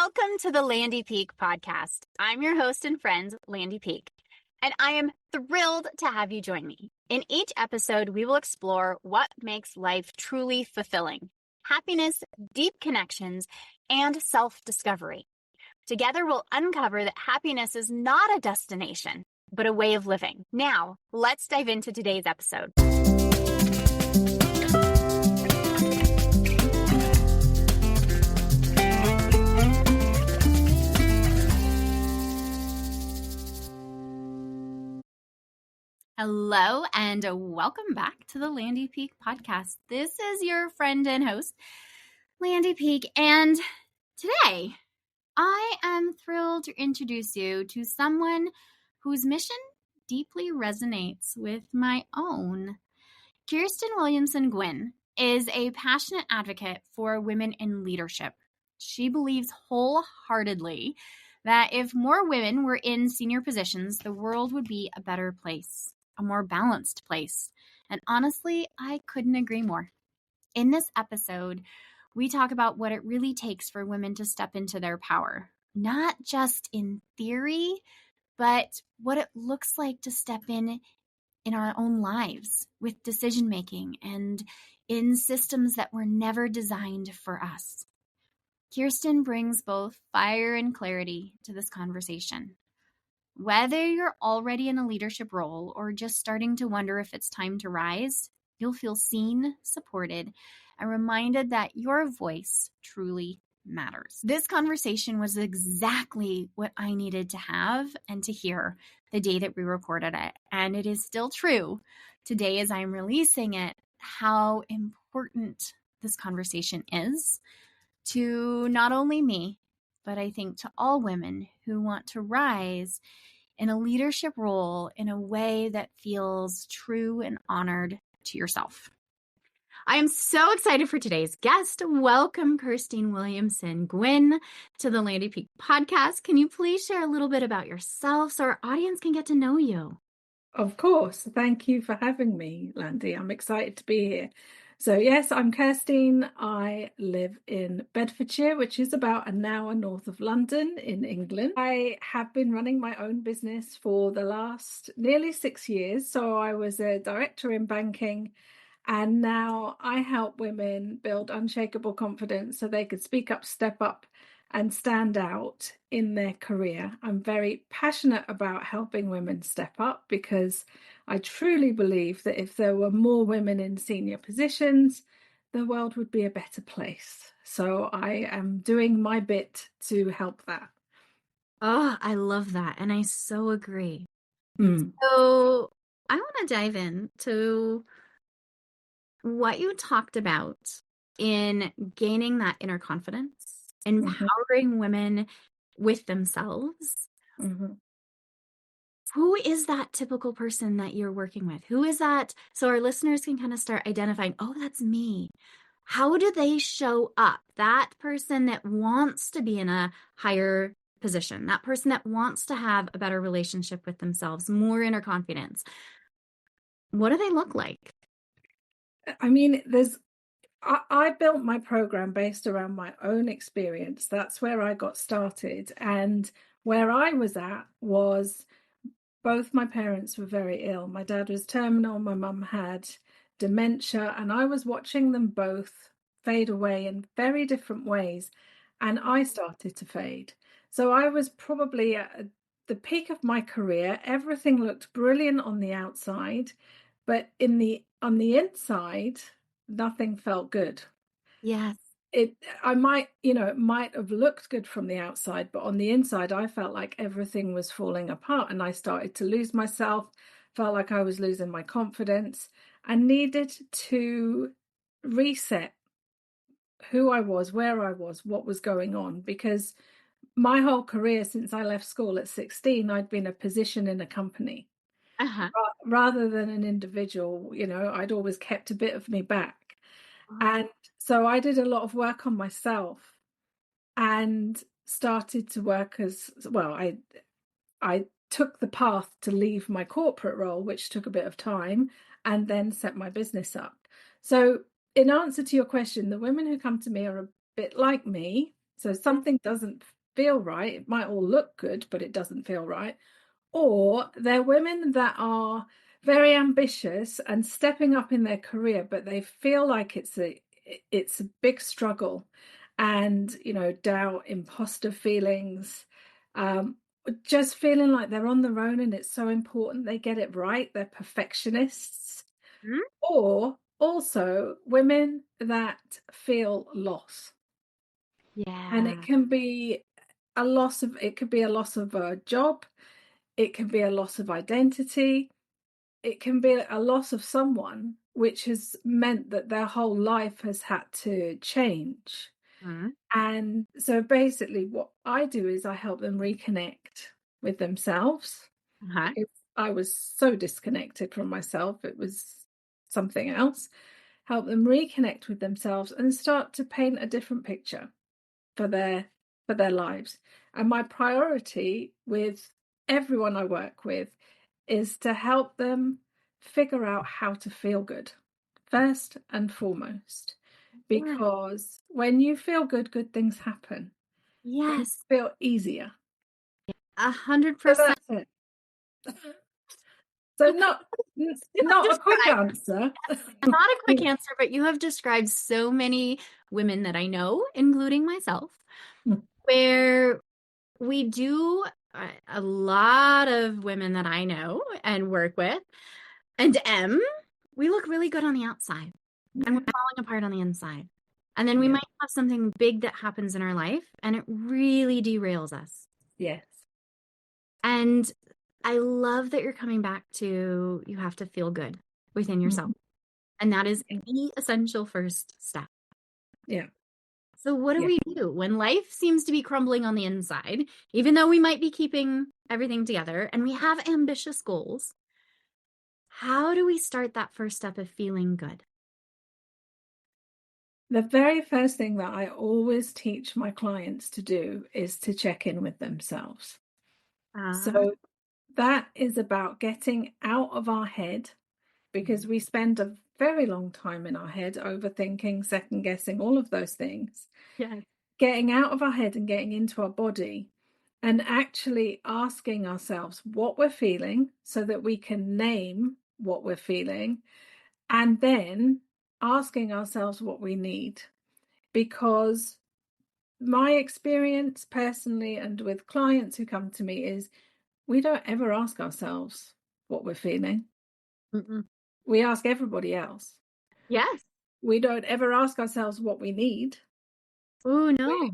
Welcome to the Landy Peek podcast. I'm your host and friend, Landy Peek, and I am thrilled to have you join me. In each episode, we will explore what makes life truly fulfilling: happiness, deep connections, and self-discovery. Together, we'll uncover that happiness is not a destination, but a way of living. Now, let's dive into today's episode. Hello, and welcome back to the Landy Peek podcast. This is your friend and host, Landy Peek, and today I am thrilled to introduce you to someone whose mission deeply resonates with my own. Kirsteen Williamson-Guinn is a passionate advocate for women in leadership. She believes wholeheartedly that if more women were in senior positions, the world would be a better place, a more balanced place. And honestly, I couldn't agree more. In this episode, we talk about what it really takes for women to step into their power, not just in theory, but what it looks like to step in our own lives with decision making and in systems that were never designed for us. Kirsteen brings both fire and clarity to this conversation. Whether you're already in a leadership role or just starting to wonder if it's time to rise, you'll feel seen, supported, and reminded that your voice truly matters. This conversation was exactly what I needed to have and to hear the day that we recorded it. And it is still true today as I'm releasing it, how important this conversation is to not only me, but I think to all women who want to rise in a leadership role in a way that feels true and honored to yourself. I am so excited for today's guest. Welcome, Kirsteen Williamson-Guinn, to the Landy Peek podcast. Can you please share a little bit about yourself so our audience can get to know you? Of course. Thank you for having me, Landy. I'm excited to be here. So yes, I'm Kirsteen. I live in Bedfordshire, which is about an hour north of London in England. I have been running my own business for the last nearly 6 years. So I was a director in banking, and now I help women build unshakable confidence so they could speak up, step up, and stand out in their career. I'm very passionate about helping women step up because I truly believe that if there were more women in senior positions, the world would be a better place. So I am doing my bit to help that. Oh, I love that. And I so agree. Mm. So I want to dive into what you talked about in gaining that inner confidence, empowering women with themselves. Mm-hmm. Who is that typical person that you're working with? Who is that? So our listeners can kind of start identifying, oh, that's me. How do they show up? That person that wants to be in a higher position, that person that wants to have a better relationship with themselves, more inner confidence. What do they look like? I mean, I built my program based around my own experience. That's where I got started. And where I was at was both my parents were very ill. My dad was terminal, my mum had dementia, and I was watching them both fade away in very different ways. And I started to fade. So I was probably at the peak of my career. Everything looked brilliant on the outside, but on the inside, nothing felt good. Yes. It might have looked good from the outside, but on the inside, I felt like everything was falling apart, and I started to lose myself, felt like I was losing my confidence, and needed to reset who I was, where I was, what was going on, because my whole career since I left school at 16, I'd been a position in a company. Rather than an individual. I'd always kept a bit of me back. And so I did a lot of work on myself and started to work as well. I took the path to leave my corporate role, which took a bit of time, and then set my business up. So in answer to your question, the women who come to me are a bit like me. So something doesn't feel right. It might all look good, but it doesn't feel right. Or they're women that are very ambitious and stepping up in their career, but they feel like it's a big struggle, and doubt, imposter feelings, um, just feeling like they're on their own and it's so important they get it right. They're perfectionists. Mhm. Or also women that feel loss. And Yeah. it can be it could be a loss of a job, it can be a loss of identity, it can be a loss of someone, which has meant that their whole life has had to change. Mhm. And so basically what I do is I help them reconnect with themselves, Uh-huh. because I was so disconnected from myself. It was something else. Help them reconnect with themselves and start to paint a different picture for their lives. And my priority with everyone I work with is to help them figure out how to feel good first and foremost. Yeah. Because when you feel good, good things happen. Things Yes. feel easier. So 100%. that's it. So You have not a quick described, answer. not a quick answer, but you have described so many women that I know, including myself, where we do a lot of women that I know and work with, and we look really good on the outside and Yeah. we're falling apart on the inside. And then we Yeah. might have something big that happens in our life and it really derails us. Yes. And I love that you're coming back to you have to feel good within yourself. And that is the essential first step. Yeah. So, what do Yeah. we do when life seems to be crumbling on the inside, even though we might be keeping everything together and we have ambitious goals? How do we start that first step of feeling good? The very first thing that I always teach my clients to do is to check in with themselves. Ah, So that is about getting out of our head, because we spend a very long time in our head, overthinking, second guessing, all of those things. yes. Getting out of our head and getting into our body and actually asking ourselves what we're feeling so that we can name what we're feeling, and then asking ourselves what we need. Because my experience personally and with clients who come to me is we don't ever ask ourselves what we're feeling. Mm-mm. We ask everybody else. Yes. We don't ever ask ourselves what we need. Oh, We- no.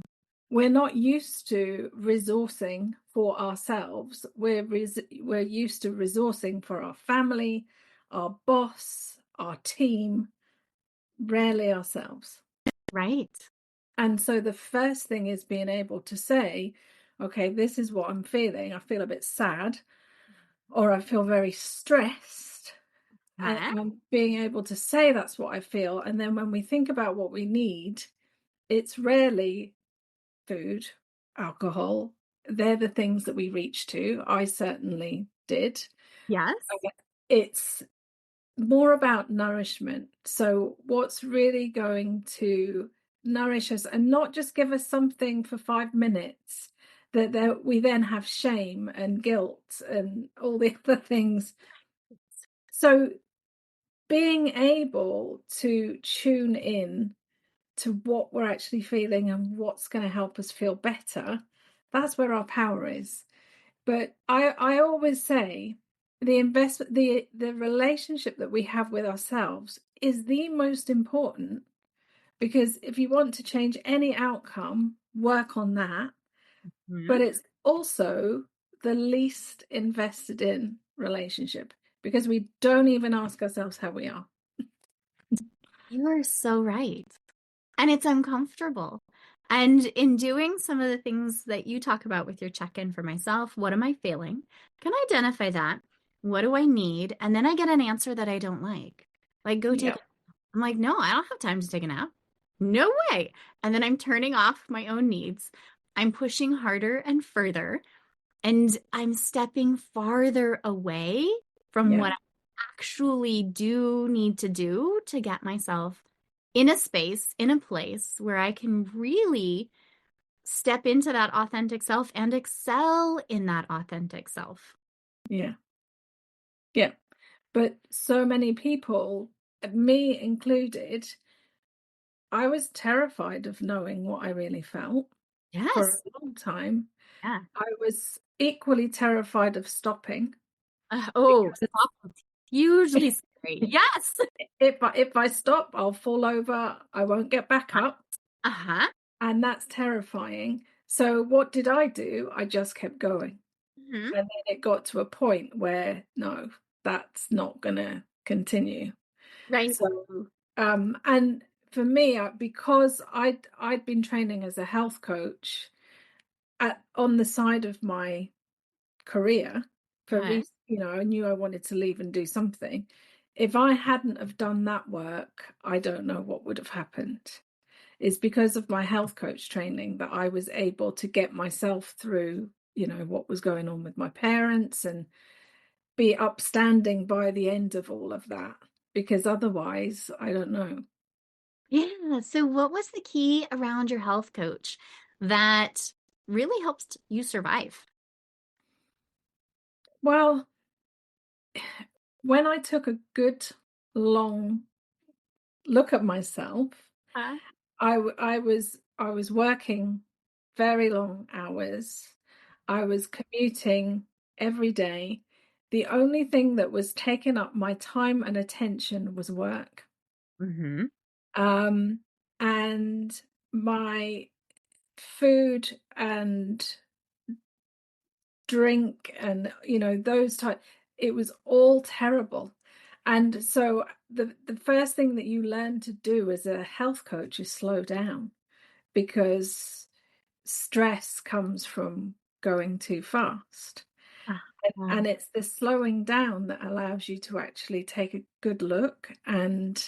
We're not used to resourcing for ourselves. We're used to resourcing for our family, our boss, our team, rarely ourselves. Right. And so the first thing is being able to say, okay, this is what I'm feeling. I feel a bit sad, or I feel very stressed. Huh? And being able to say that's what I feel. And then when we think about what we need, it's rarely food, alcohol. They're the things that we reach to. I certainly did. Yes. It's more about nourishment. So, what's really going to nourish us and not just give us something for 5 minutes that we then have shame and guilt and all the other things. So, being able to tune in to what we're actually feeling and what's going to help us feel better, that's where our power is. But I always say the relationship that we have with ourselves is the most important, because if you want to change any outcome, work on that. Mhm. But it's also the least invested in relationship, because we don't even ask ourselves how we are. You are so right. And it's uncomfortable. And in doing some of the things that you talk about with your check-in for myself, what am I feeling? Can I identify that? What do I need? And then I get an answer that I don't like go take Yeah, a I'm like, no, I don't have time to take a nap. No way. And then I'm turning off my own needs. I'm pushing harder and further, and I'm stepping farther away from yeah, what I actually do need to do to get myself in a space, in a place where I can really step into that authentic self and excel in that authentic self. Yeah. Yeah. But so many people, me included, I was terrified of knowing what I really felt for Yes. a long time. Yeah. I was equally terrified of stopping Stop. because Hugely scary. Yes. if I stop, I'll fall over, I won't get back up, Uh-huh. and that's terrifying. So what did I do? I just kept going. Hmm. And then it got to a point where, no, that's not gonna continue. Right. So, and for me, because I'd been training as a health coach on the side of my career for Okay. I knew I wanted to leave and do something. If I hadn't have done that work, I don't know what would have happened. It's because of my health coach training that I was able to get myself through, what was going on with my parents and be upstanding by the end of all of that. Because otherwise, I don't know. Yeah. So what was the key around your health coach that really helped you survive? Well, when I took a good long look at myself, Huh? I was working very long hours. I was commuting every day. The only thing that was taking up my time and attention was work. Mm-hmm. Um, and my food and drink and those type, it was all terrible. And so the first thing that you learn to do as a health coach is slow down, because stress comes from going too fast. Ah, And it's the slowing down that allows you to actually take a good look and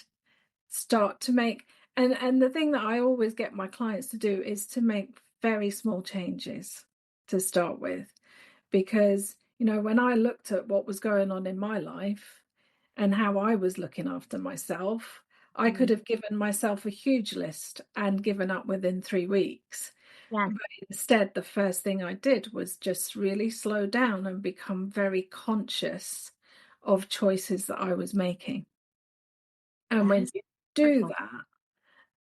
start to make, and the thing that I always get my clients to do is to make very small changes to start with. Because when I looked at what was going on in my life and how I was looking after myself, I mm, could have given myself a huge list and given up within 3 weeks. yes. But instead, the first thing I did was just really slow down and become very conscious of choices that I was making. And That when is you do powerful. that,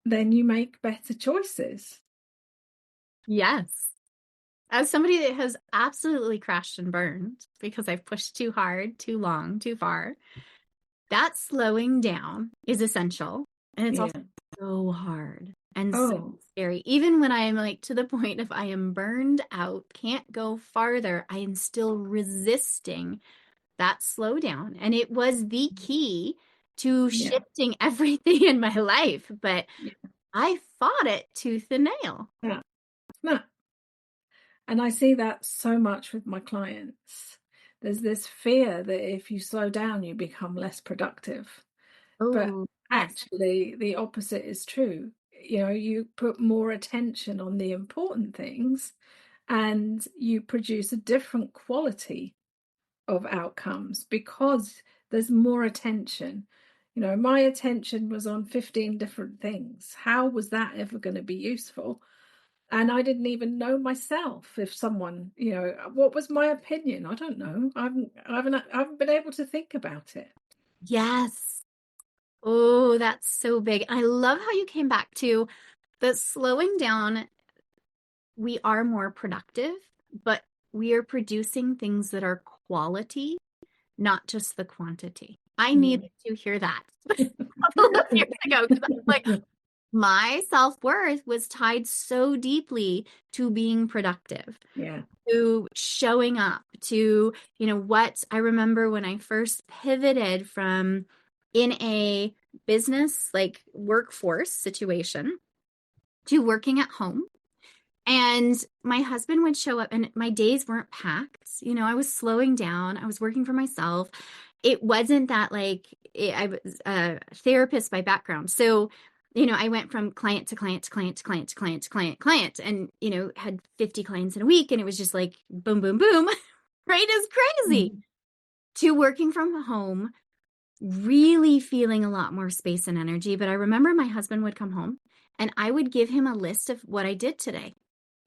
then you make better choices. Yes. As somebody that has absolutely crashed and burned because I've pushed too hard, too long, too far, that slowing down is essential. And it's also Yeah. so hard and so Oh, scary. Even when I am like to the point of I am burned out, can't go farther, I am still resisting that slowdown. And it was the key to yeah. shifting everything in my life. But Yeah. I fought it tooth and nail. Yeah. No. And I see that so much with my clients. There's this fear that if you slow down, you become less productive. But Oh, yes. actually, the opposite is true. You put more attention on the important things and you produce a different quality of outcomes because there's more attention. My attention was on 15 different things. How was that ever going to be useful? And I didn't even know myself if someone, what was my opinion? I don't know. I haven't been able to think about it. Yes. Oh, that's so big. I love how you came back to the slowing down. We are more productive, but we are producing things that are quality, not just the quantity. I Mm. needed to hear that a couple of years ago because I was like, my self-worth was tied so deeply to being productive, Yeah. to showing up, to, what I remember when I first pivoted from in a business like workforce situation to working at home. And my husband would show up, and my days weren't packed. I was slowing down. I was working for myself. It wasn't that I was a therapist by background. So, I went from client to client to client to client to client to client, and, had 50 clients in a week. And it was just like boom, boom, boom, right? As crazy, Mm. to working from home, really feeling a lot more space and energy. But I remember my husband would come home and I would give him a list of what I did today.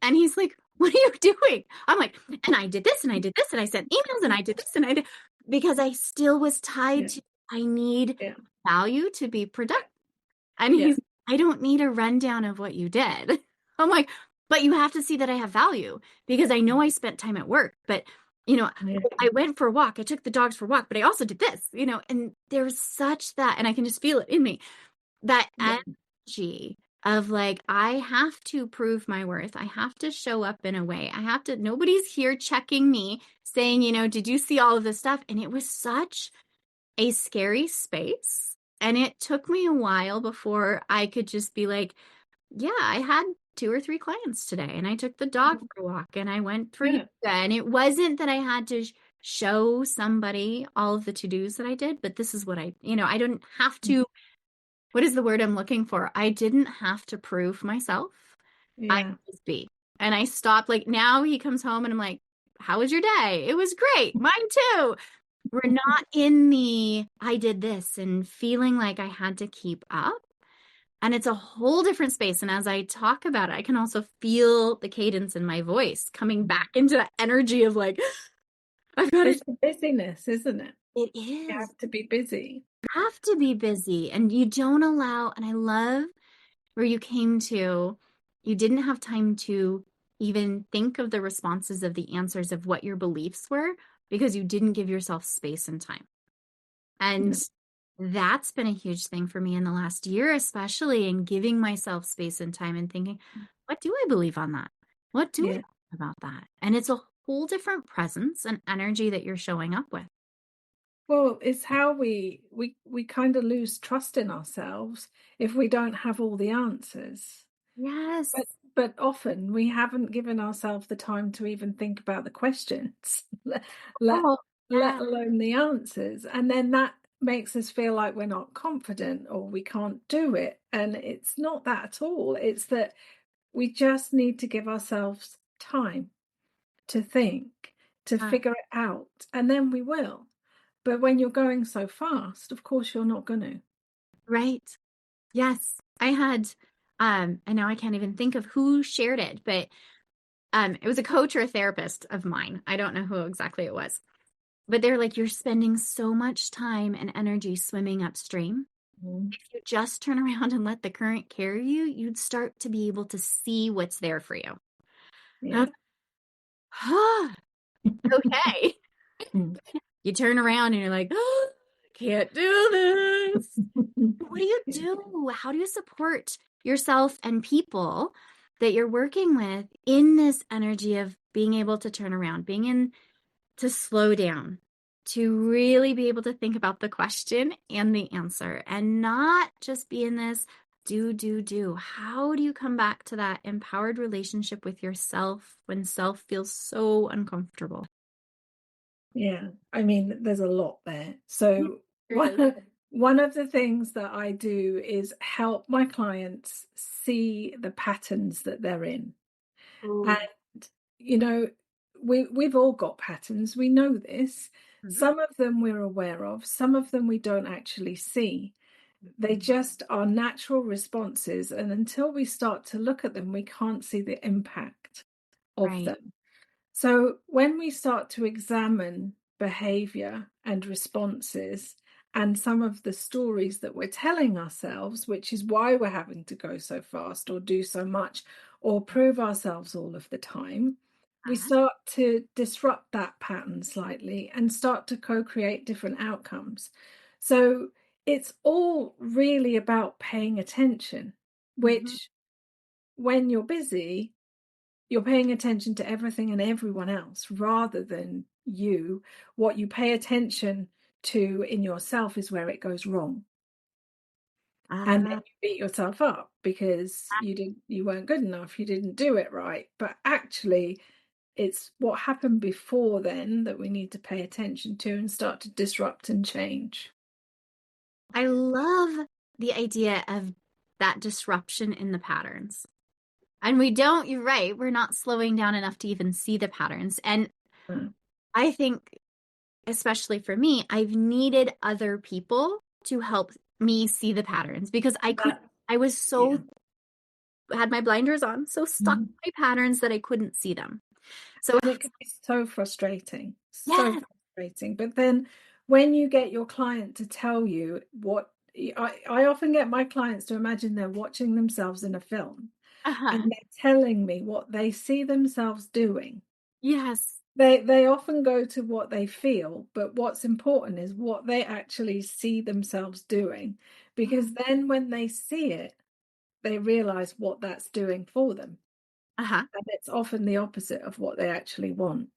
And he's like, what are you doing? I'm like, and I did this and I did this and I sent emails and I did this and I did, because I still was tied to, I need value to be productive. And he's, I don't need a rundown of what you did. I'm like, but you have to see that I have value, because I know I spent time at work, but I went for a walk. I took the dogs for a walk, but I also did this, and there's such that, and I can just feel it in me, that energy of like, I have to prove my worth. I have to show up in a way. Nobody's here checking me saying, did you see all of this stuff? And it was such a scary space. And it took me a while before I could just be like, yeah, I had 2 or 3 clients today, and I took the dog for a walk, and I went for yoga. And it wasn't that I had to show somebody all of the to-dos that I did, but this is what I didn't have to, what is the word I'm looking for? I didn't have to prove myself. I could just be. And I stopped, like, now he comes home and I'm like, how was your day? It was great. Mine too. We're not in the, I did this and feeling like I had to keep up. And it's a whole different space. And as I talk about it, I can also feel the cadence in my voice coming back into that energy of like, I've got It's the busyness, isn't it? It is. You have to be busy. You have to be busy. And you don't allow, and I love where you came to, you didn't have time to even think of the responses of the answers of what your beliefs were, because you didn't give yourself space and time. And that's been a huge thing for me in the last year, especially in giving myself space and time and thinking, what do I believe on that? What do I think about that? And it's a whole different presence and energy that you're showing up with. Well, it's how we kind of lose trust in ourselves if we don't have all the answers. Yes. But often we haven't given ourselves the time to even think about the questions, let alone the answers. And then that makes us feel like we're not confident or we can't do it. And it's not that at all. It's that we just need to give ourselves time to think, to figure it out, and then we will. But when you're going so fast, of course, you're not going to. Right. Yes. I had, and now I can't even think of who shared it, but it was a coach or a therapist of mine. I don't know who exactly it was, but they're like, you're spending so much time and energy swimming upstream. If you just turn around and let the current carry you, you'd start to be able to see what's there for you. Yeah. Okay. You turn around and you're like, oh, I can't do this. What do you do? How do you support yourself and people that you're working with in this energy of being able to turn around, to slow down, to really be able to think about the question and the answer, and not just be in this do. How do you come back to that empowered relationship with yourself when self feels so uncomfortable? Yeah, I mean, there's a lot there. So one of the things that I do is help my clients see the patterns that they're in. And, we've all got patterns. We know this. Some of them we're aware of, some of them we don't actually see. They just are natural responses. And until we start to look at them, we can't see the impact of them. So when we start to examine behavior and responses and some of the stories that we're telling ourselves, which is why we're having to go so fast or do so much or prove ourselves all of the time, we start to disrupt that pattern slightly and start to co-create different outcomes. So it's all really about paying attention, which when you're busy, you're paying attention to everything and everyone else rather than you. What you pay attention to in yourself is where it goes wrong. And then you beat yourself up because you weren't good enough, you didn't do it right. But actually, it's what happened before then that we need to pay attention to and start to disrupt and change. I love the idea of that disruption in the patterns. And you're right, we're not slowing down enough to even see the patterns. And I think, especially for me, I've needed other people to help me see the patterns because I was so had my blinders on, so stuck in my patterns that I couldn't see them. So And it can be so frustrating, so yes, frustrating. But then when you get your client to tell you what, I often get my clients to imagine they're watching themselves in a film and uh-huh, they're telling me what they see themselves doing. yes, They often go to what they feel, but what's important is what they actually see themselves doing, because then when they see it, they realize what that's doing for them. uh-huh. And it's often the opposite of what they actually want.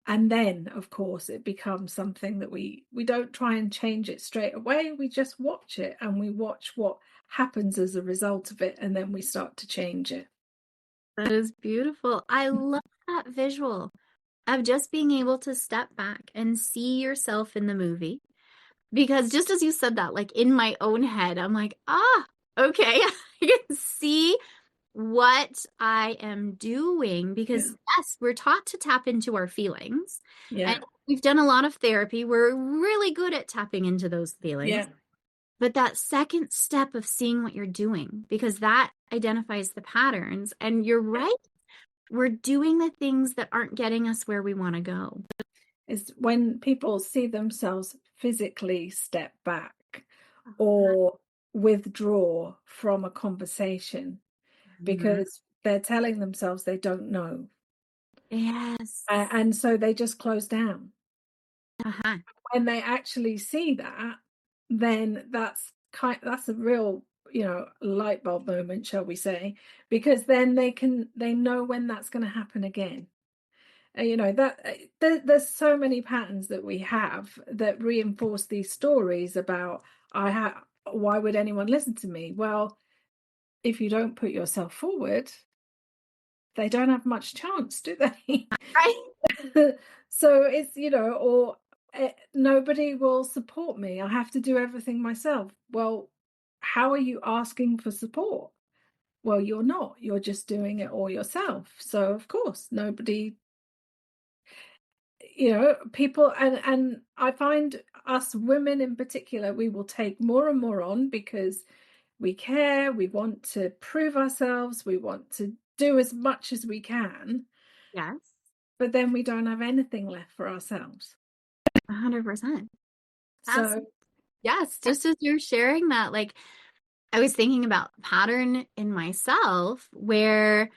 And then, of course, it becomes something that we don't try and change it straight away. We just watch it and we watch what happens as a result of it, and then we start to change it. That is beautiful. I love that visual of just being able to step back and see yourself in the movie. Because just as you said that, like in my own head, I'm like, okay, I can see what I am doing. Yeah. Because yes, we're taught to tap into our feelings. And Yeah. we've done a lot of therapy. We're really good at tapping into those feelings. Yeah. But that second step of seeing what you're doing, because that identifies the patterns. And you're Yeah. right, we're doing the things that aren't getting us where we want to go. Is when people see themselves physically step back or withdraw from a conversation Mhm. because they're telling themselves they don't know. Yes. And so they just close down. Uh-huh. When they actually see that, then that's a real, light bulb moment, shall we say, because then they know when that's going to happen again. That there's so many patterns that we have that reinforce these stories about I have why would anyone listen to me? Well, if you don't put yourself forward, they don't have much chance, do they? Right. So it's, or nobody will support me. I have to do everything myself. Well, how are you asking for support? Well, you're not. You're just doing it all yourself. So, of course, nobody, people, and I find us women in particular, we will take more and more on because we care, we want to prove ourselves, we want to do as much as we can, Yes. but then we don't have anything left for ourselves. 100%. So, Yes, just as you're sharing that, like I was thinking about pattern in myself where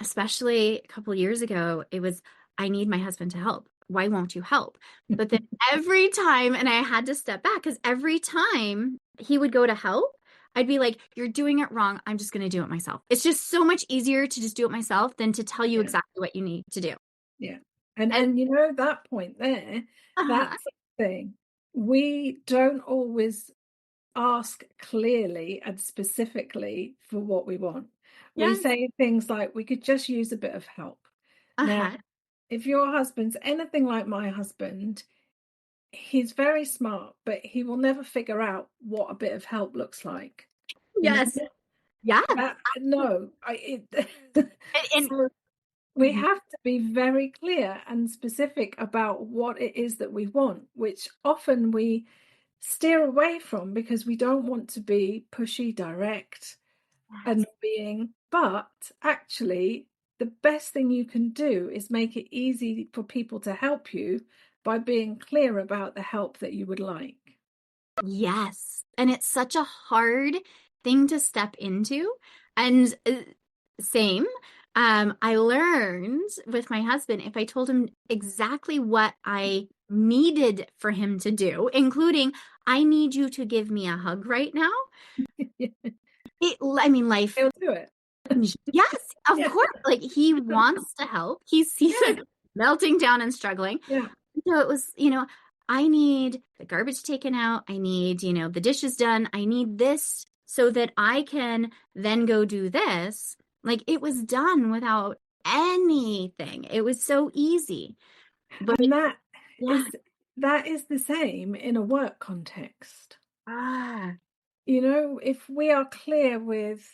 especially a couple years ago, it was I need my husband to help. Why won't you help? But then every time, and I had to step back because every time he would go to help, I'd be like, you're doing it wrong. I'm just going to do it myself. It's just so much easier to just do it myself than to tell you yeah, exactly what you need to do. yeah. And And that point there, uh-huh, that's the thing. We don't always ask clearly and specifically for what we want. We yes, say things like, we could just use a bit of help. Now, uh-huh, if your husband's anything like my husband, he's very smart, but he will never figure out what a bit of help looks like. You know, yes, yeah. that no, And so we mhm, have to be very clear and specific about what it is that we want, which often we steer away from because we don't want to be pushy, direct, yes. and being, but actually, the best thing you can do is make it easy for people to help you by being clear about the help that you would like. Yes. And it's such a hard thing to step into. And same, I learned with my husband, if I told him exactly what I needed for him to do, including, I need you to give me a hug right now. I mean, life. He'll do it. Yes, of Yeah, course. Like he wants to help. He sees yeah, it melting down and struggling. yeah. So it was, I need the garbage taken out. I need, the dishes done. I need this so that I can then go do this. Like it was done without anything. It was so easy. But And yeah. is that is the same in a work context. Ah, If we are clear with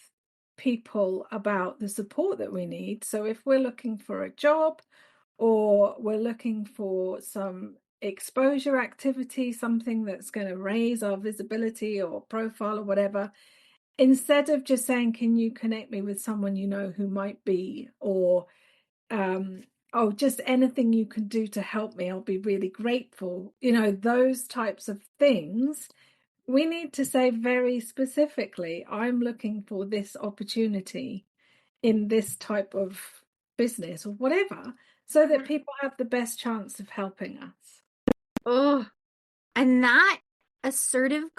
people about the support that we need, so if we're looking for a job or we're looking for some exposure activity, something that's going to raise our visibility or profile or whatever, instead of just saying, can you connect me with someone you know who might be, or oh, just anything you can do to help me, I'll be really grateful. Those types of things. We need to say very specifically, I'm looking for this opportunity in this type of business or whatever, so that people have the best chance of helping us. Oh, and that assertive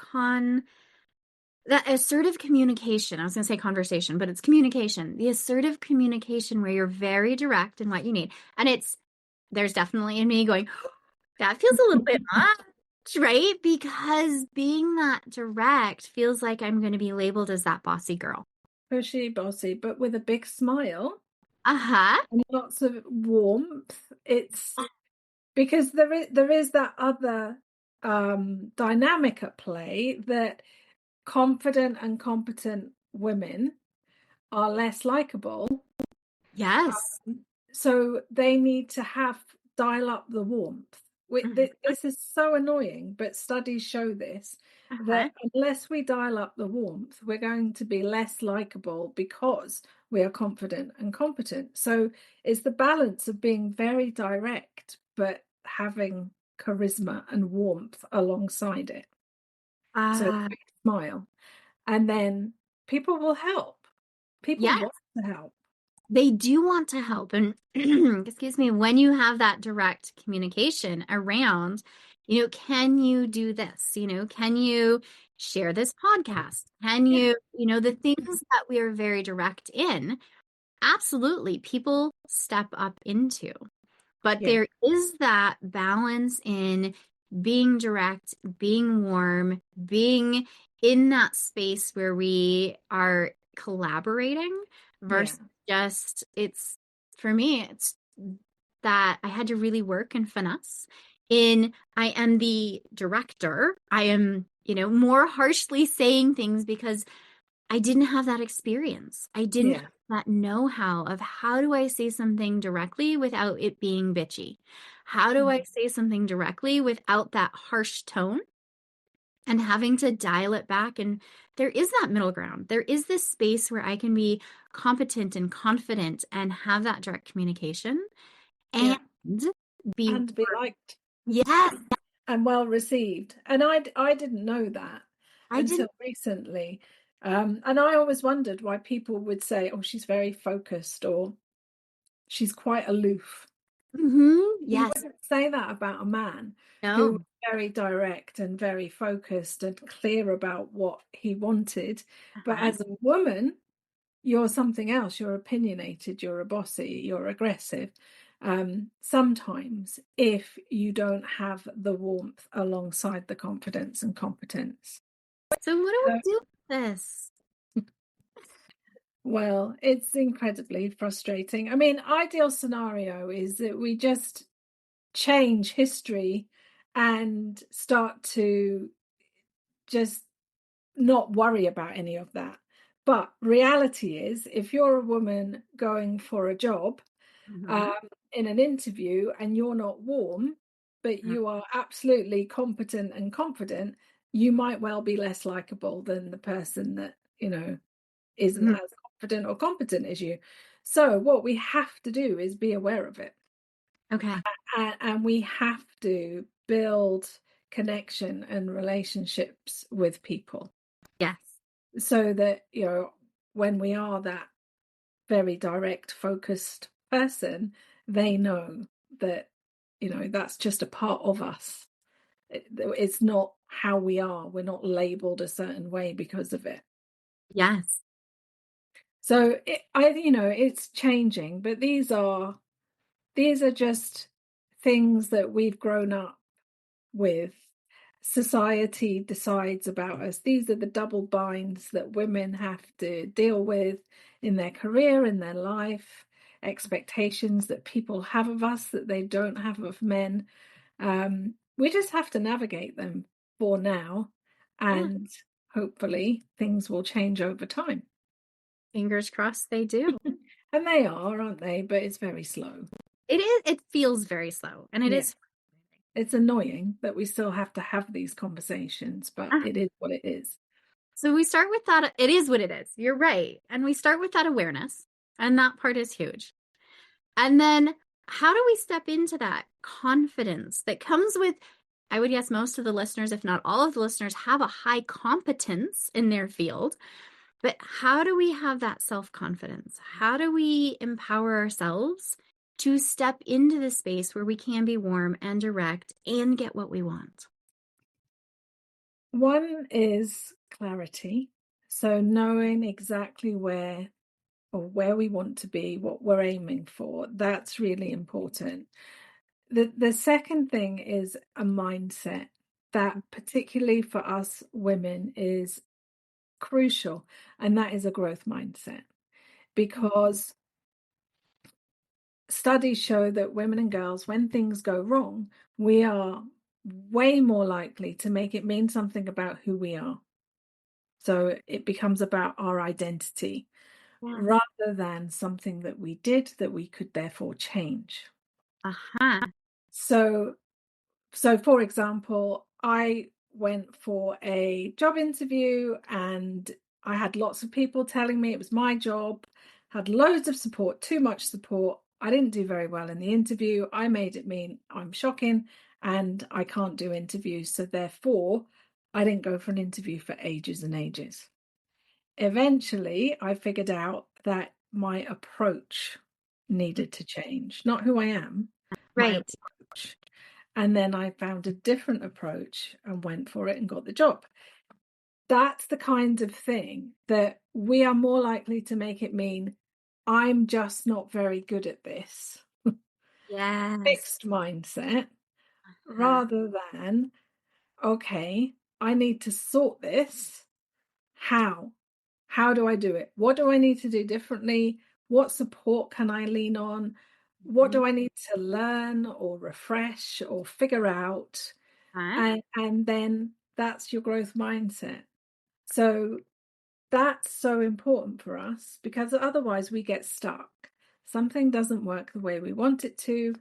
communication, I was going to say conversation, but it's communication, the assertive communication where you're very direct in what you need. And there's definitely in me going, that feels a little bit much, right? Because being that direct feels like I'm going to be labeled as that bossy girl. Pushy, bossy, but with a big smile. Uh-huh. And lots of warmth. It's because there is that other dynamic at play, that confident and competent women are less likable. Yes. So they need to dial up the warmth. This is so annoying, but studies show this, that unless we dial up the warmth, we're going to be less likable because we are confident and competent. So it's the balance of being very direct, but having charisma and warmth alongside it. So smile, and then people will help. People want to help. They do want to help. And excuse me, when you have that direct communication around, can you do this? Can you share this podcast? Can you, the things that we are very direct in, absolutely, people step up into. But there is that balance in being direct, being warm, being in that space where we are collaborating versus just, for me, it's that I had to really work and finesse I am the director. I am, more harshly saying things because I didn't have that experience. I didn't have that know-how of how do I say something directly without it being bitchy? How do I say something directly without that harsh tone? And having to dial it back. And there is that middle ground. There is this space where I can be competent and confident and have that direct communication and be liked. Yes. And well received. And I didn't know that until recently. And I always wondered why people would say, oh, she's very focused, or she's quite aloof. You wouldn't say that about a man who was very direct and very focused and clear about what he wanted. But as a woman, you're something else. You're opinionated, you're a bossy, you're aggressive. Sometimes if you don't have the warmth alongside the confidence and competence. So what do we do with this? Well, it's incredibly frustrating. I mean, ideal scenario is that we just change history and start to just not worry about any of that. But reality is, if you're a woman going for a job in an interview and you're not warm, but you are absolutely competent and confident, you might well be less likable than the person that, isn't as confident or competent as you. So what we have to do is be aware of it. Okay. And we have to build connection and relationships with people. Yes. So that, when we are that very direct, focused person, they know that, that's just a part of us. It's not how we are. We're not labeled a certain way because of it. Yes. So it's changing, but these are just things that we've grown up with. Society decides about us. These are the double binds that women have to deal with in their career, in their life, expectations that people have of us that they don't have of men. We just have to navigate them for now, and hopefully things will change over time. Fingers crossed they do. And they are, aren't they? But it's very slow. It is. It feels very slow, and it is. It's annoying that we still have to have these conversations, but it is what it is. So we start with that. It is what it is. You're right. And we start with that awareness. And that part is huge. And then how do we step into that confidence that comes with, I would guess most of the listeners, if not all of the listeners, have a high competence in their field. But how do we have that self-confidence? How do we empower ourselves to step into the space where we can be warm and direct and get what we want? One is clarity. So knowing exactly where we want to be, what we're aiming for, that's really important. The second thing is a mindset that, particularly for us women, is crucial, and that is a growth mindset, because studies show that women and girls, when things go wrong, we are way more likely to make it mean something about who we are. So it becomes about our identity Yes. rather than something that we did that we could therefore change. Uh-huh. So for example, I went for a job interview and I had lots of people telling me it was my job, had loads of support, too much support. I didn't do very well in the interview. I made it mean I'm shocking and I can't do interviews. So therefore, I didn't go for an interview for ages and ages. Eventually, I figured out that my approach needed to change, not who I am, my Right. approach. And then I found a different approach and went for it and got the job. That's the kind of thing that we are more likely to make it mean I'm just not very good at this. Yes. Fixed mindset Uh-huh. rather than, okay, I need to sort this. How? How do I do it? What do I need to do differently? What support can I lean on? What Mhm. do I need to learn or refresh or figure out? Huh? And then that's your growth mindset. So that's so important for us, because otherwise we get stuck. Something doesn't work the way we want it to.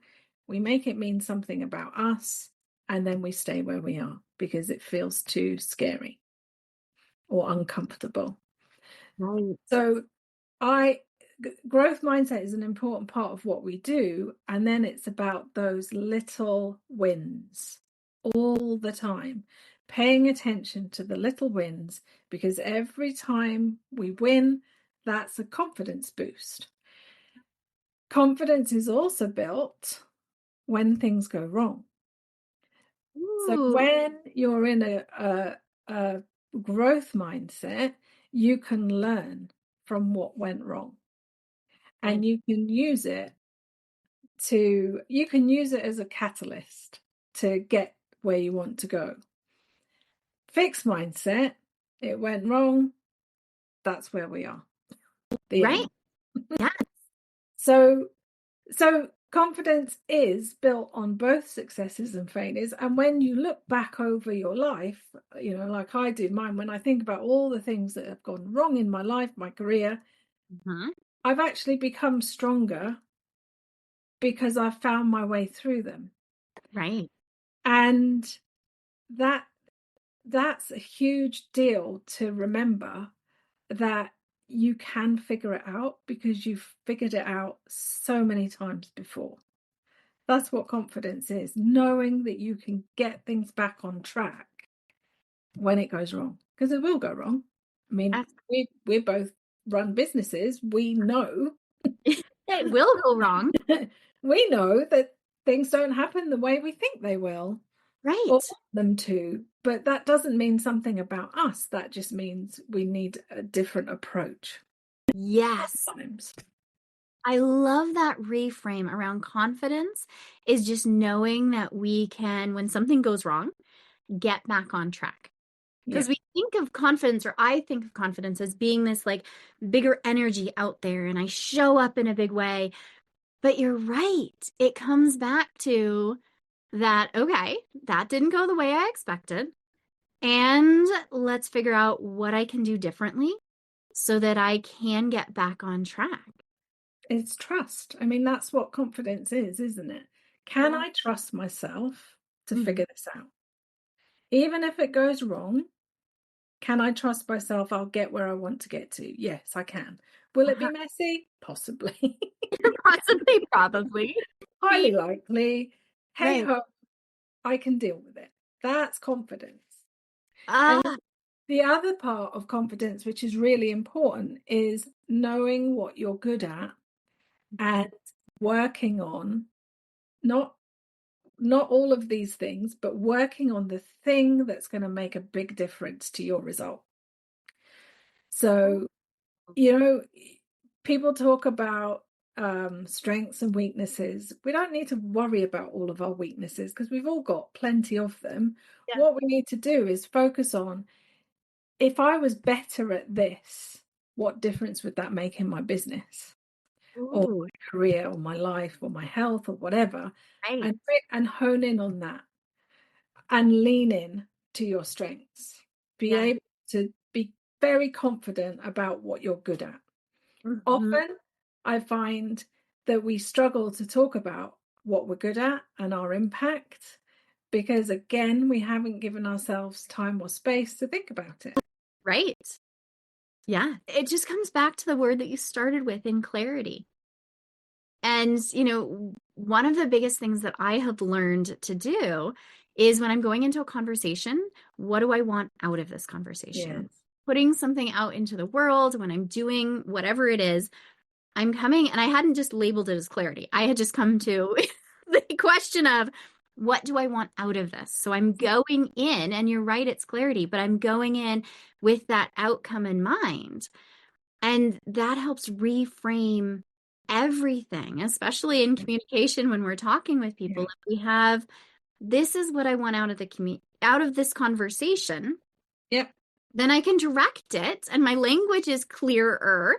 We make it mean something about us, and then we stay where we are because it feels too scary or uncomfortable. Right. So growth mindset is an important part of what we do. And then it's about those little wins all the time, paying attention to the little wins, because every time we win, that's a confidence boost. Confidence is also built when things go wrong. So Ooh. when you're in a growth mindset, you can learn from what went wrong, Right. and you can use it as a catalyst to get where you want to go. Fixed mindset, it went wrong, that's where we are. The Right. end. Yeah. So confidence is built on both successes and failures. And when you look back over your life, like I do mine, when I think about all the things that have gone wrong in my life, my career, Uh-huh. I've actually become stronger because I've found my way through them. Right. And that that's a huge deal to remember, that you can figure it out because you've figured it out so many times before. That's what confidence is, knowing that you can get things back on track when it goes wrong, because it will go wrong. I mean, That's- we both run businesses. We know it will go wrong. we know that things don't happen the way we think they will or Right. want them to, but that doesn't mean something about us. That just means we need a different approach Yes. sometimes. I love that reframe around confidence is just knowing that we can, when something goes wrong, get back on track. Yeah, Because we think of confidence, or I think of confidence as being this like bigger energy out there, and I show up in a big way. But you're right. It comes back to that, okay, that didn't go the way I expected. And let's figure out what I can do differently so that I can get back on track. it's trust. I mean, that's what confidence is, isn't it? Can Yeah. I trust myself to Mhm. figure this out? Even if it goes wrong, Can I trust myself? I'll get where I want to get to. Yes, I can. Will it be messy? Possibly. Possibly, probably. Highly likely. Hey Right. ho, I can deal with it. That's confidence. And Ah, the other part of confidence, which is really important, is knowing what you're good at and working on not all of these things, but working on the thing that's going to make a big difference to your result. So, people talk about strengths and weaknesses. We don't need to worry about all of our weaknesses because we've all got plenty of them. yeah. What we need to do is focus on, if I was better at this, what difference would that make in my business or Ooh, my career or my life or my health or whatever? right. And hone in on that and lean in to your strengths. Be Yeah. able to be very confident about what you're good at. Mhm. Often I find that we struggle to talk about what we're good at and our impact because, again, we haven't given ourselves time or space to think about it. Right. Yeah. It just comes back to the word that you started with, in clarity. And, one of the biggest things that I have learned to do is, when I'm going into a conversation, what do I want out of this conversation? Yes, Putting something out into the world, when I'm doing whatever it is, I'm coming, and I hadn't just labeled it as clarity. I had just come to the question of, what do I want out of this? So I'm going in, and you're right, it's clarity, but I'm going in with that outcome in mind. And that helps reframe everything, especially in communication when we're talking with people. yeah, If we have, this is what I want out of out of this conversation, yep, then I can direct it, and my language is clearer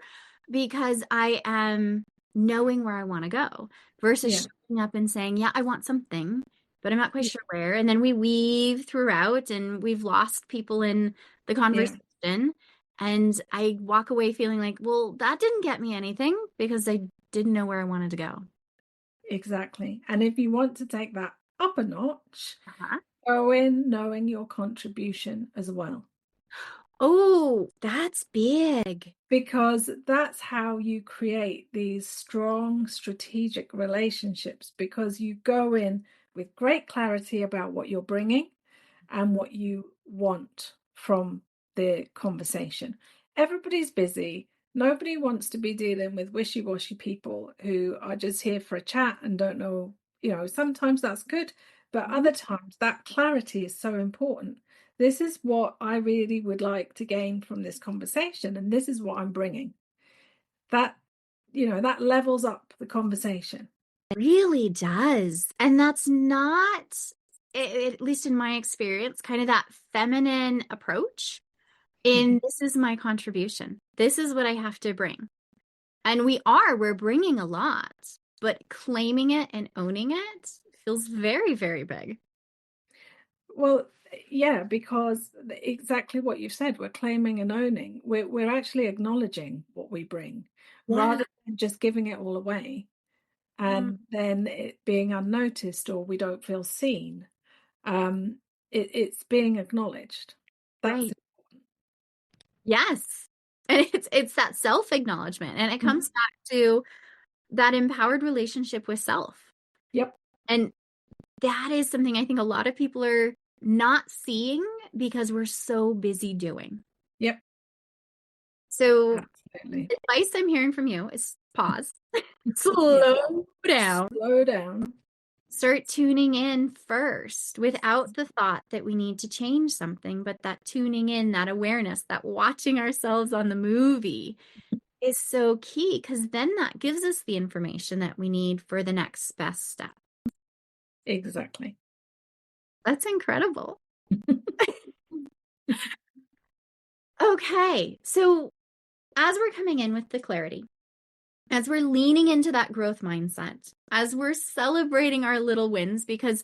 because I am knowing where I want to go, versus yeah, showing up and saying, yeah, I want something, but I'm not quite sure where. And then we weave throughout, and we've lost people in the yeah, conversation. And I walk away feeling like, well, that didn't get me anything because I didn't know where I wanted to go. exactly. And if you want to take that up a notch, Uh-huh. go in knowing your contribution as well. Oh, that's big. Because that's how you create these strong strategic relationships, because you go in with great clarity about what you're bringing and what you want from the conversation. Everybody's busy. Nobody wants to be dealing with wishy-washy people who are just here for a chat and don't know, sometimes that's good, but Mhm. other times that clarity is so important. This is what I really would like to gain from this conversation, and this is what I'm bringing. That, that levels up the conversation. Really does. And that's not, at least in my experience, kind of that feminine approach in, Mhm. this is my contribution. This is what I have to bring. And we're bringing a lot, but claiming it and owning it feels very, very big. Well, yeah, because exactly what you've said, we're claiming and owning. We're actually acknowledging what we bring Yeah. rather than just giving it all away Mm, and then it being unnoticed or we don't feel seen. Um, it's being acknowledged. That's right. Yes. And it's that self-acknowledgement. And it Mhm. comes back to that empowered relationship with self. Yep, And that is something I think a lot of people are not seeing because we're so busy doing. yep, So, absolutely. the advice I'm hearing from you is pause, Yeah, slow down, slow down. start tuning in first, without the thought that we need to change something, but that tuning in, that awareness, that watching ourselves on the movie is so key, because then that gives us the information that we need for the next best step. Exactly. That's incredible. Okay, so as we're coming in with the clarity, as we're leaning into that growth mindset, as we're celebrating our little wins, because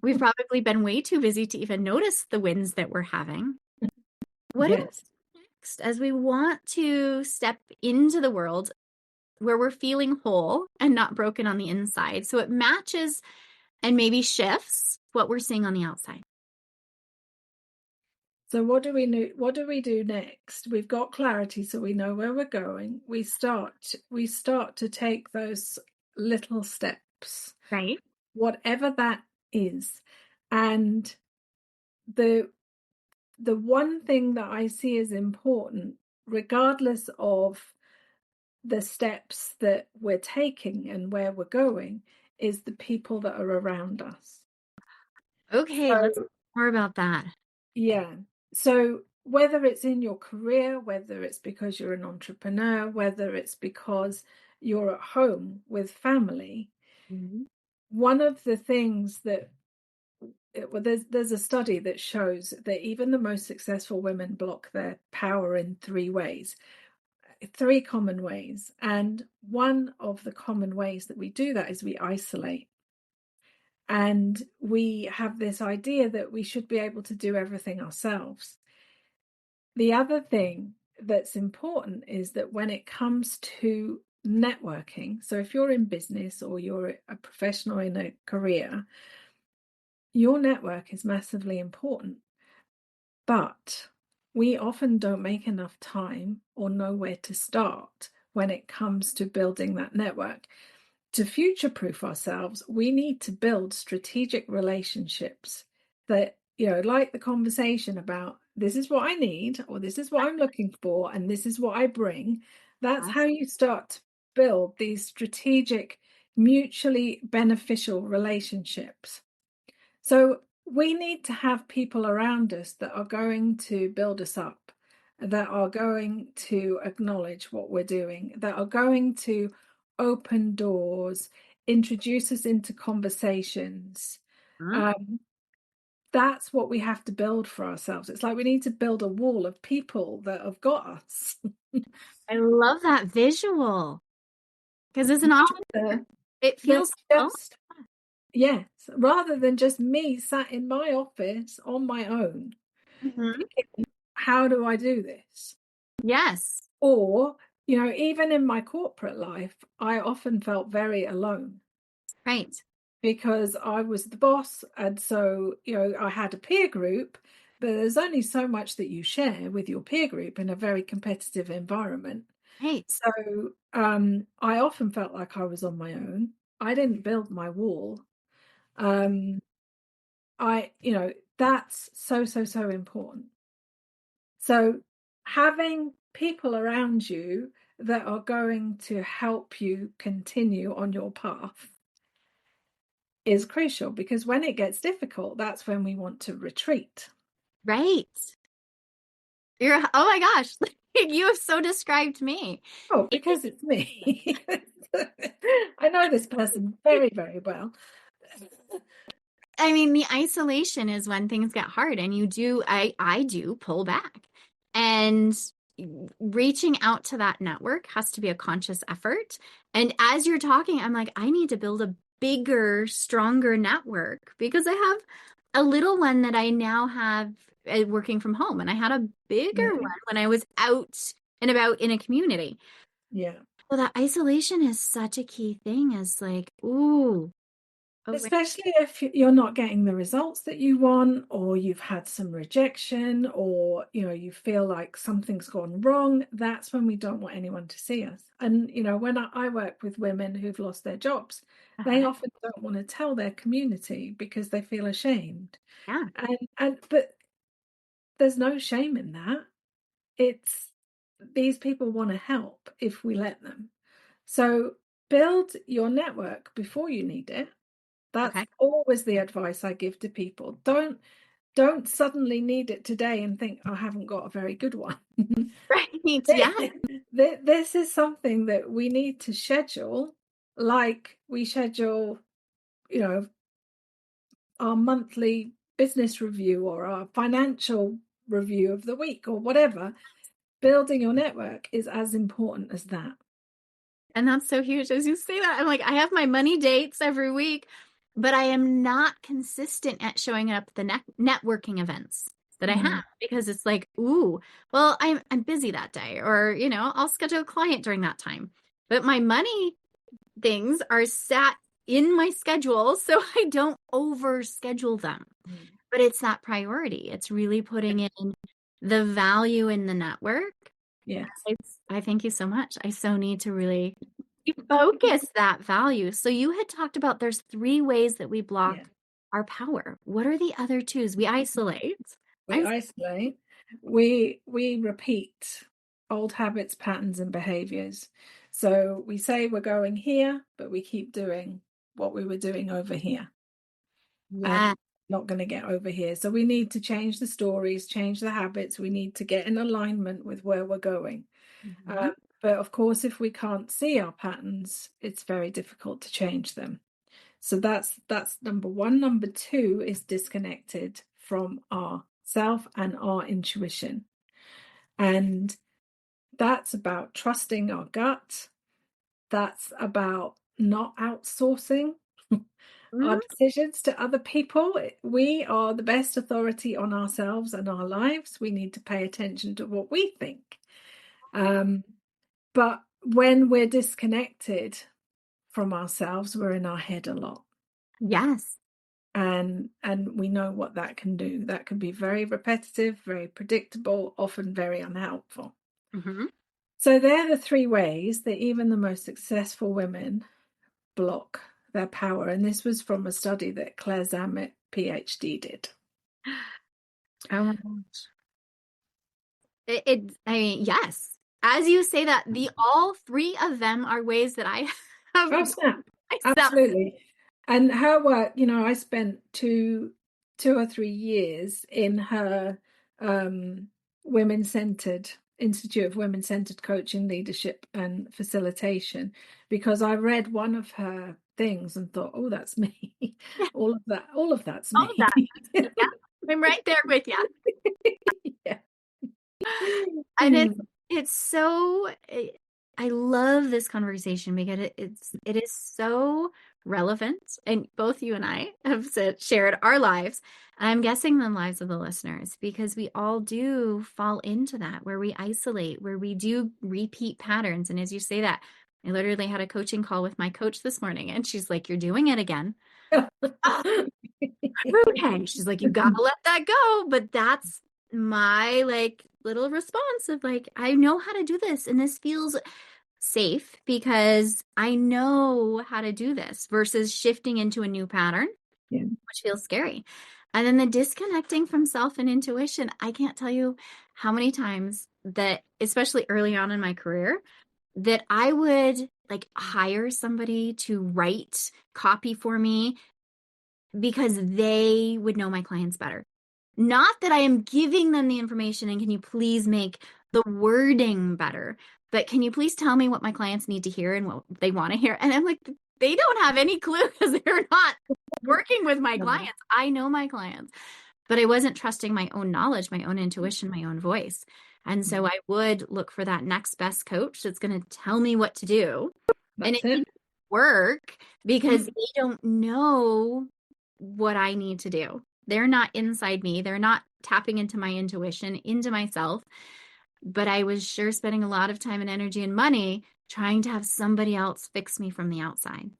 we've probably been way too busy to even notice the wins that we're having, what do we Yes, do next as we want to step into the world where we're feeling whole and not broken on the inside, so it matches and maybe shifts what we're seeing on the outside? So what do we do? What do we do next? We've got clarity, so we know where we're going. We start to take those little steps, Right. whatever that is. And the one thing that I see as important, regardless of the steps that we're taking and where we're going, is the people that are around us. Okay, let's So, talk more about that. yeah. So whether it's in your career, whether it's because you're an entrepreneur, whether it's because you're at home with family, Mhm. one of the things that well, there's a study that shows that even the most successful women block their power in three common ways. And one of the common ways that we do that is we isolate. And we have this idea that we should be able to do everything ourselves. The other thing that's important is that when it comes to networking, so if you're in business or you're a professional in a career, your network is massively important. But we often don't make enough time or know where to start when it comes to building that network. To future-proof ourselves, we need to build strategic relationships that, like the conversation about this is what I need, or this is what I'm looking for, and this is what I bring. That's how you start to build these strategic, mutually beneficial relationships. So we need to have people around us that are going to build us up, that are going to acknowledge what we're doing, that are going to open doors, introduce us into conversations. Huh? That's what we have to build for ourselves. It's like we need to build a wall of people that have got us. I love that visual because as an entrepreneur, Rather it than feels oh, just, yes, rather than just me sat in my office on my own, mhm. thinking, how do I do this? Yes, Or, even in my corporate life, I often felt very alone right. because I was the boss. And so, I had a peer group, but there's only so much that you share with your peer group in a very competitive environment. Right. So I often felt like I was on my own. I didn't build my wall. Um, that's so, so, so important. So having people around you that are going to help you continue on your path is crucial, because when it gets difficult, that's when we want to retreat. Right. You're oh my gosh, you have so described me. Oh, because it's me. I know this person very, very well. I mean, the isolation is when things get hard and I do pull back. And reaching out to that network has to be a conscious effort. And as you're talking, I'm like, I need to build a bigger, stronger network because I have a little one that I now have working from home. And I had a bigger Yeah, one when I was out and about in a community. yeah. Well, that isolation is such a key thing, is like, ooh, aware. Especially if you're not getting the results that you want, or you've had some rejection, or you feel like something's gone wrong. That's when we don't want anyone to see us. And when I work with women who've lost their jobs, they Uh-huh. often don't want to tell their community because they feel ashamed. Yeah. But there's no shame in that. It's These people want to help if we let them. So build your network before you need it. That's Okay. always the advice I give to people. Don't suddenly need it today and think, I haven't got a very good one. Right. Yeah. This is something that we need to schedule, like we schedule, you know, our monthly business review or our financial review of the week or whatever. Building your network is as important as that. And that's so huge. As you say that, I'm like, I have my money dates every week, but I am not consistent at showing up at the networking events that I Mm. have because it's like, ooh, well, I'm busy that day, or I'll schedule a client during that time. But my money things are sat in my schedule so I don't overschedule them. But it's that priority. It's really putting in the value in the network. Yes. I thank you so much. I so need to really focus that value. So you had talked about there's 3 ways that we block our power. What are the other 2s? We isolate. We isolate. We repeat old habits, patterns, and behaviors. So we say we're going here, but we keep doing what we were doing over here. Yeah. Not going to get over here. So we need to change the stories, change the habits. We need to get in alignment with where we're going. Mhm. But of course, if we can't see our patterns, it's very difficult to change them. So that's number 1. Number 2 is disconnected from our self and our intuition. And that's about trusting our gut. That's about not outsourcing our Mhm. decisions to other people. We are the best authority on ourselves and our lives. We need to pay attention to what we think. But when we're disconnected from ourselves, we're in our head a lot. Yes. And we know what that can do. That can be very repetitive, very predictable, often very unhelpful. Mm-hmm. So they're the 3 ways that even the most successful women block their power. And this was from a study that Claire Zammit, PhD, did. Oh my gosh. I mean, yes. As you say that, all 3 of them are ways that I have Oh, snap. myself. Absolutely. And her work, I spent 2 or 3 years in her women-centered Institute of Women-Centered Coaching, Leadership and Facilitation, because I read one of her things and thought, oh, that's me. Yeah. All of that's All me. of that. Yeah. I'm right there with you. Yeah. And it's so I love this conversation because it is so relevant, and both you and I have shared our lives, and I'm guessing the lives of the listeners, because we all do fall into that, where we isolate, where we do repeat patterns. And as you say that, I literally had a coaching call with my coach this morning, and she's like, "You're doing it again." Okay. She's like, "You gotta let that go." But that's my little response of I know how to do this, and this feels safe because I know how to do this, versus shifting into a new pattern, which feels scary. And then the disconnecting from self and intuition. I can't tell you how many times that, especially early on in my career, that I would hire somebody to write copy for me because they would know my clients better. Not that I am giving them the information and can you please make the wording better, but can you please tell me what my clients need to hear and what they want to hear? And I'm like, they don't have any clue because they're not working with my clients. I know my clients, but I wasn't trusting my own knowledge, my own intuition, my own voice. And so I would look for that next best coach that's going to tell me what to do. And it didn't work because they don't know what I need to do. They're not inside me. They're not tapping into my intuition, into myself. But I was sure spending a lot of time and energy and money trying to have somebody else fix me from the outside.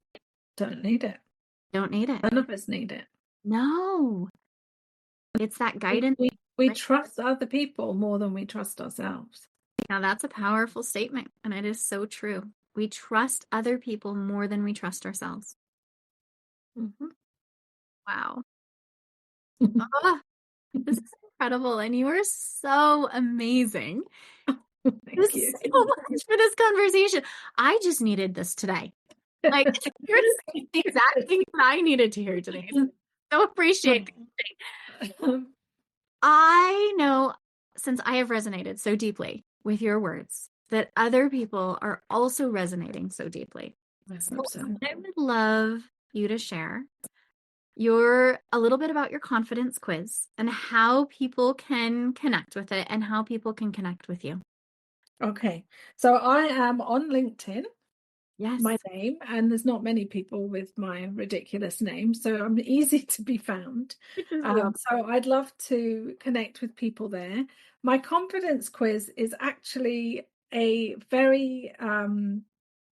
Don't need it. Don't need it. None of us need it. No. It's that guidance. We trust other people more than we trust ourselves. Now that's a powerful statement, and it is so true. We trust other people more than we trust ourselves. Mm-hmm. Wow. Oh, this is incredible, and you are so amazing. Thank you so much for this conversation. I just needed this today. You're saying the exact thing that I needed to hear today. So appreciate it. I know, since I have resonated so deeply with your words, that other people are also resonating so deeply. So I would love you to share a little bit about your confidence quiz and how people can connect with it and how people can connect with you. Okay. So I am on LinkedIn. Yes. My name, and there's not many people with my ridiculous name, so I'm easy to be found. So I'd love to connect with people there. My confidence quiz is actually a very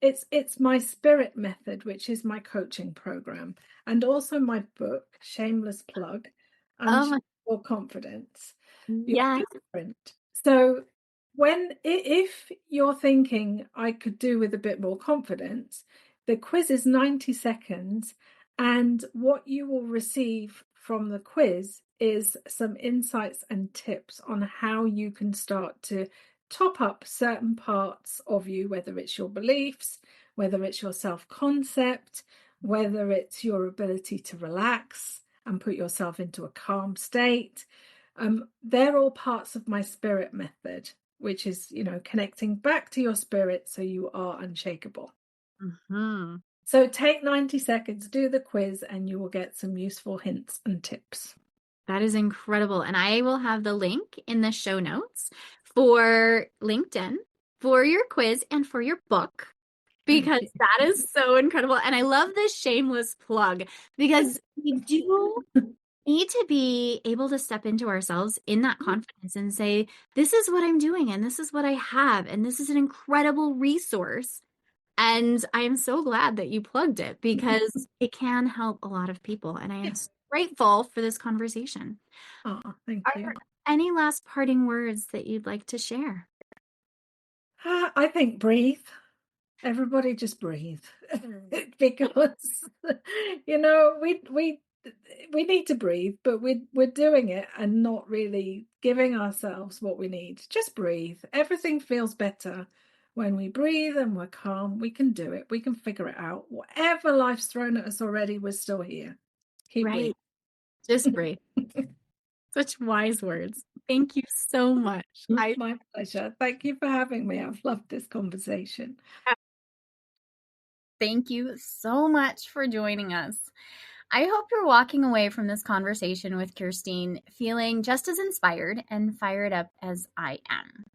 it's my spirit method, which is my coaching program, and also my book, shameless plug. Oh my, unshakable confidence. You're yes. different. So if you're thinking I could do with a bit more confidence, the quiz is 90 seconds, and what you will receive from the quiz is some insights and tips on how you can start to top up certain parts of you, whether it's your beliefs, whether it's your self-concept, whether it's your ability to relax and put yourself into a calm state. They're all parts of my spirit method, which is, connecting back to your spirit so you are unshakable. Mm-hmm. So take 90 seconds, do the quiz, and you will get some useful hints and tips. That is incredible. And I will have the link in the show notes for LinkedIn, for your quiz, and for your book, because that is so incredible. And I love this shameless plug, because we do need to be able to step into ourselves in that confidence and say, this is what I'm doing, and this is what I have, and this is an incredible resource. And I am so glad that you plugged it, because it can help a lot of people. And I am so grateful for this conversation. Oh, thank Are you. there any last parting words that you'd like to share? I think breathe. Everybody just breathe. Because we need to breathe, but we're doing it and not really giving ourselves what we need. Just breathe. Everything feels better when we breathe and we're calm. We can do it. We can figure it out. Whatever life's thrown at us already, we're still here. Keep breathing. Just breathe. Such wise words. Thank you so much. My pleasure. Thank you for having me. I've loved this conversation. Thank you so much for joining us. I hope you're walking away from this conversation with Kirsteen feeling just as inspired and fired up as I am.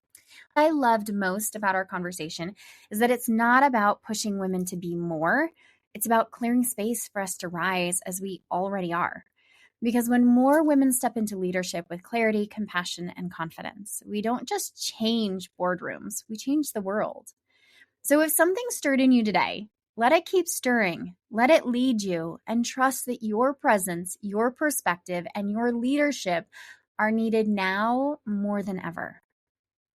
What I loved most about our conversation is that it's not about pushing women to be more. It's about clearing space for us to rise as we already are. Because when more women step into leadership with clarity, compassion, and confidence, we don't just change boardrooms, we change the world. So if something stirred in you today, let it keep stirring, let it lead you, and trust that your presence, your perspective, and your leadership are needed now more than ever.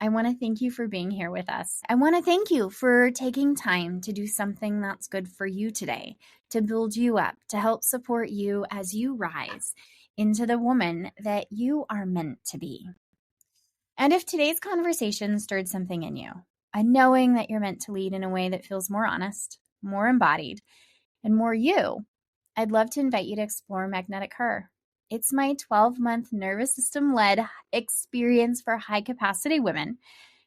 I want to thank you for being here with us. I want to thank you for taking time to do something that's good for you today, to build you up, to help support you as you rise into the woman that you are meant to be. And if today's conversation stirred something in you, a knowing that you're meant to lead in a way that feels more honest, more embodied, and more you, I'd love to invite you to explore Magnetic Her. It's my 12-month nervous system-led experience for high-capacity women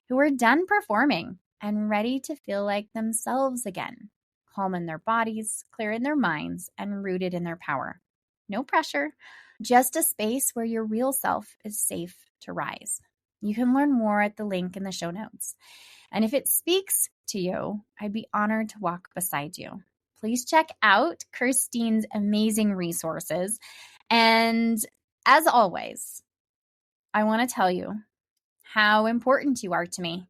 who are done performing and ready to feel like themselves again, calm in their bodies, clear in their minds, and rooted in their power. No pressure, just a space where your real self is safe to rise. You can learn more at the link in the show notes. And if it speaks to you, I'd be honored to walk beside you. Please check out Kirsteen's amazing resources. And as always, I want to tell you how important you are to me,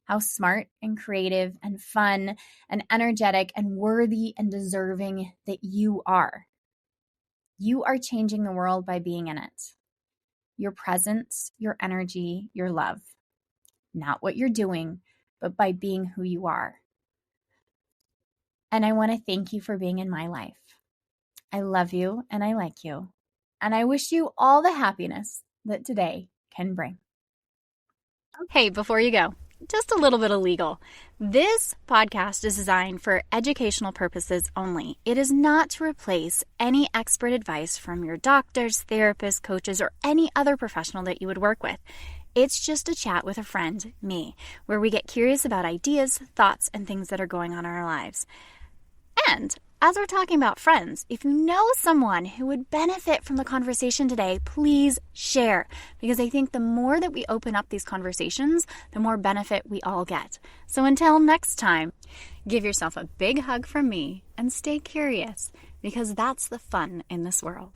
how smart and creative and fun and energetic and worthy and deserving that you are. You are changing the world by being in it. Your presence, your energy, your love. Not what you're doing, but by being who you are. And I want to thank you for being in my life. I love you and I like you. And I wish you all the happiness that today can bring. Okay, before you go, just a little bit of legal. This podcast is designed for educational purposes only. It is not to replace any expert advice from your doctors, therapists, coaches, or any other professional that you would work with. It's just a chat with a friend, me, where we get curious about ideas, thoughts, and things that are going on in our lives. And as we're talking about friends, if you know someone who would benefit from the conversation today, please share. Because I think the more that we open up these conversations, the more benefit we all get. So until next time, give yourself a big hug from me and stay curious, because that's the fun in this world.